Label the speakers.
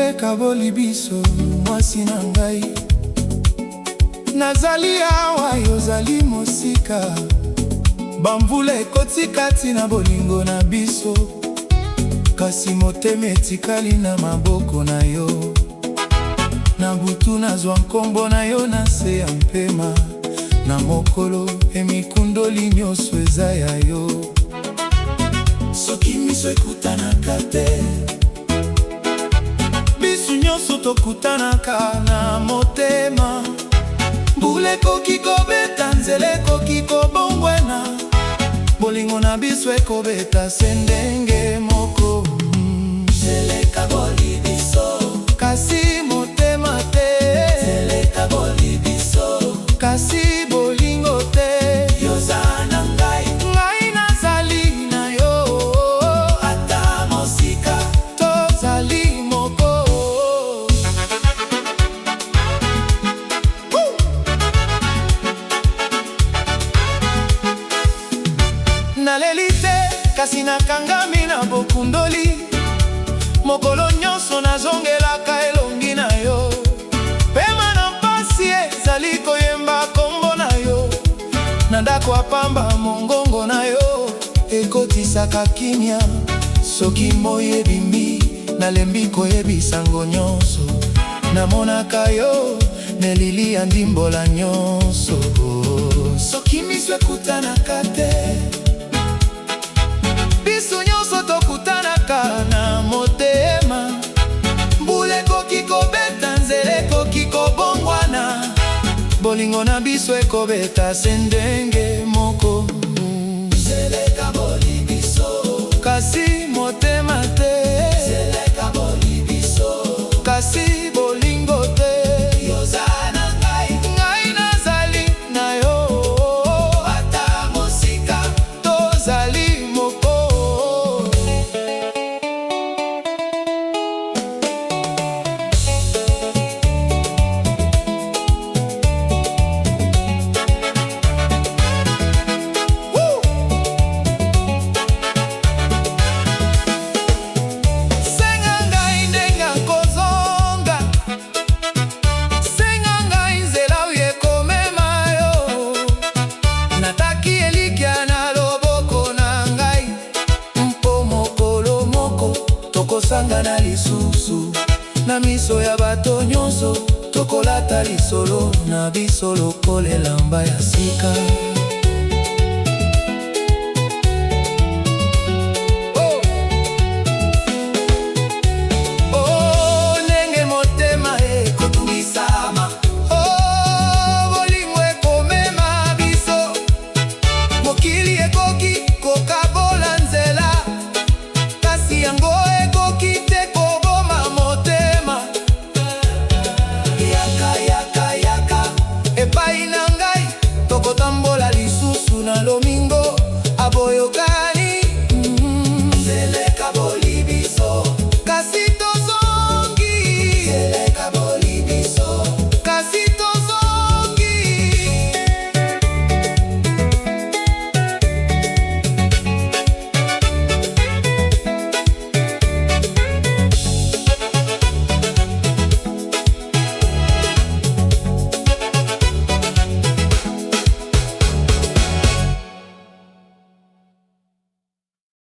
Speaker 1: Seleka bolibiso mwasi na ngai, nazali awa yozali mosika. Bamvula ekoti kati na bolingo na biso, kasi motema etikali na maboko na yo. Na butu nazwa nkombo na yo na se ya mpema, na mokolo emikundoli nyonso eza ya yo. Soki miso ekutanaka te, biso nyonso tokutanaka na motema. Mbula ekoki kobeta, nzela ekoki kobongwana, bolingo na biso ekobeta se ndenge moko. Seleka bolibiso, kasi motema te. Seleka bolibiso, kasi bolingo te. Yoza na ngai, ngai nazali na yo. Ata mosika, tozali moko. Naleli te, kasi nakangami na bokundoli. Mokolo nyonso nazongelaka elongi na yo. Pema na mpasi ezali koyemba kombo na yo. Na ndako apamba mongongo na yo ekotisaka kimia. Soki moi ebimbi, nalembi koyebisa ngo nyonso. Namonaka yo, nelili ya ndimbola nyonso. Soki miso ekutanaka te, biso nyonso tokutanaka na motema. Mbula ekoki kobeta, nzela ekoki kobongwana, bolingo na biso ekobeta se ndenge moko. Seleka bolibiso, kasi motema te. Seleka bolibiso, kasi bolingo te. Yoza na ngai, ngai nazali na yo. Ata mosika, tozali moko. Tokosangana lisusu na miso ya bato nyonso, tokolata lisolo na biso lokola elamba ya sika.